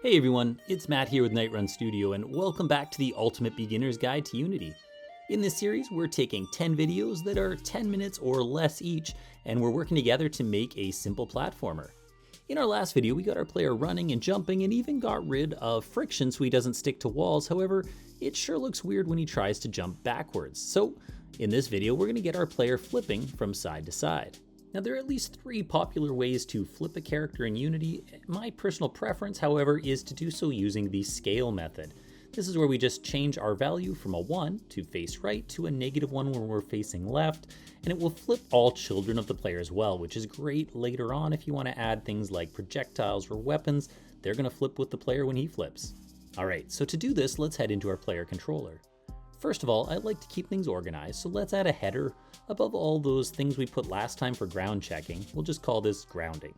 Hey everyone, it's Matt here with Nightrun Studio, and welcome back to the Ultimate Beginner's Guide to Unity. In this series, we're taking 10 videos that are 10 minutes or less each, and we're working together to make a simple platformer. In our last video, we got our player running and jumping and even got rid of friction so he doesn't stick to walls. However, it sure looks weird when he tries to jump backwards. So in this video, we're gonna get our player flipping from side to side. Now, there are at least 3 popular ways to flip a character in Unity. My personal preference, however, is to do so using the scale method. This is where we just change our value from a 1 to face right to a -1 when we're facing left, and it will flip all children of the player as well, which is great later on if you want to add things like projectiles or weapons. They're going to flip with the player when he flips. Alright, so to do this, let's head into our player controller. First of all, I like to keep things organized, so let's add a header above all those things we put last time for ground checking. We'll just call this grounding.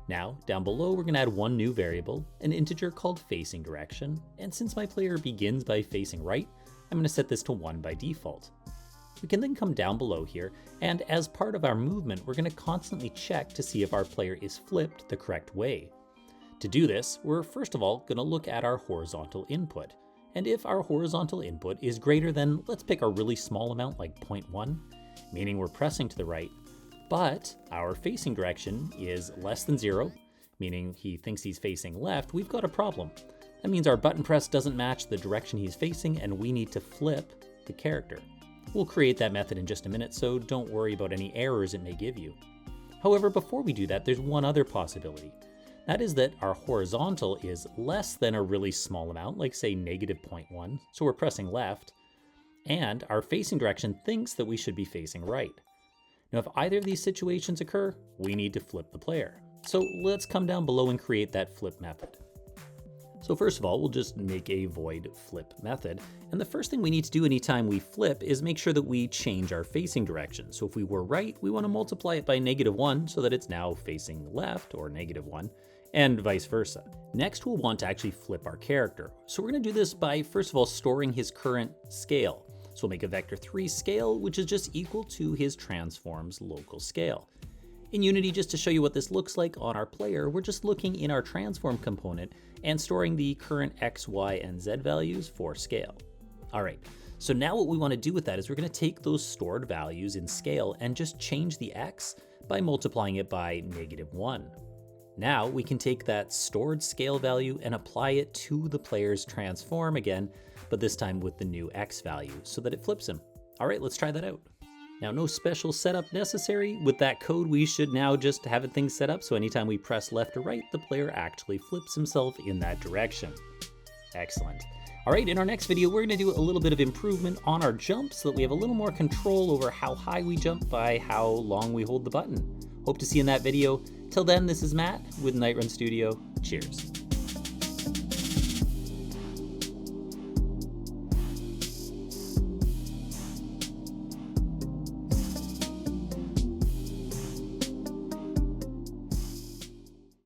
Now, down below, we're going to add one new variable, an integer called facing direction, and since my player begins by facing right, I'm going to set this to 1 by default. We can then come down below here, and as part of our movement, we're going to constantly check to see if our player is flipped the correct way. To do this, we're first of all going to look at our horizontal input. And if our horizontal input is greater than, let's pick a really small amount like 0.1, meaning we're pressing to the right, but our facing direction is less than 0, meaning he thinks he's facing left, we've got a problem. That means our button press doesn't match the direction he's facing and we need to flip the character. We'll create that method in just a minute, so don't worry about any errors it may give you. However, before we do that, there's one other possibility. That is that our horizontal is less than a really small amount, like say -0.1, so we're pressing left, and our facing direction thinks that we should be facing right. Now if either of these situations occur, we need to flip the player. So let's come down below and create that flip method. So first of all, we'll just make a void flip method, and the first thing we need to do anytime we flip is make sure that we change our facing direction. So if we were right, we want to multiply it by -1 so that it's now facing left, or -1, and vice versa. Next, we'll want to actually flip our character. So we're going to do this by, first of all, storing his current scale. So we'll make a vector3 scale, which is just equal to his transform's local scale. In Unity, just to show you what this looks like on our player, we're just looking in our transform component and storing the current X, Y, and Z values for scale. All right, so now what we want to do with that is we're going to take those stored values in scale and just change the X by multiplying it by -1. Now we can take that stored scale value and apply it to the player's transform again, but this time with the new X value so that it flips him. All right, let's try that out. Now, no special setup necessary. With that code, we should now just have things set up so anytime we press left or right, the player actually flips himself in that direction. Excellent. All right, in our next video, we're going to do a little bit of improvement on our jump so that we have a little more control over how high we jump by how long we hold the button. Hope to see you in that video. Till then, this is Matt with Nightrun Studio. Cheers.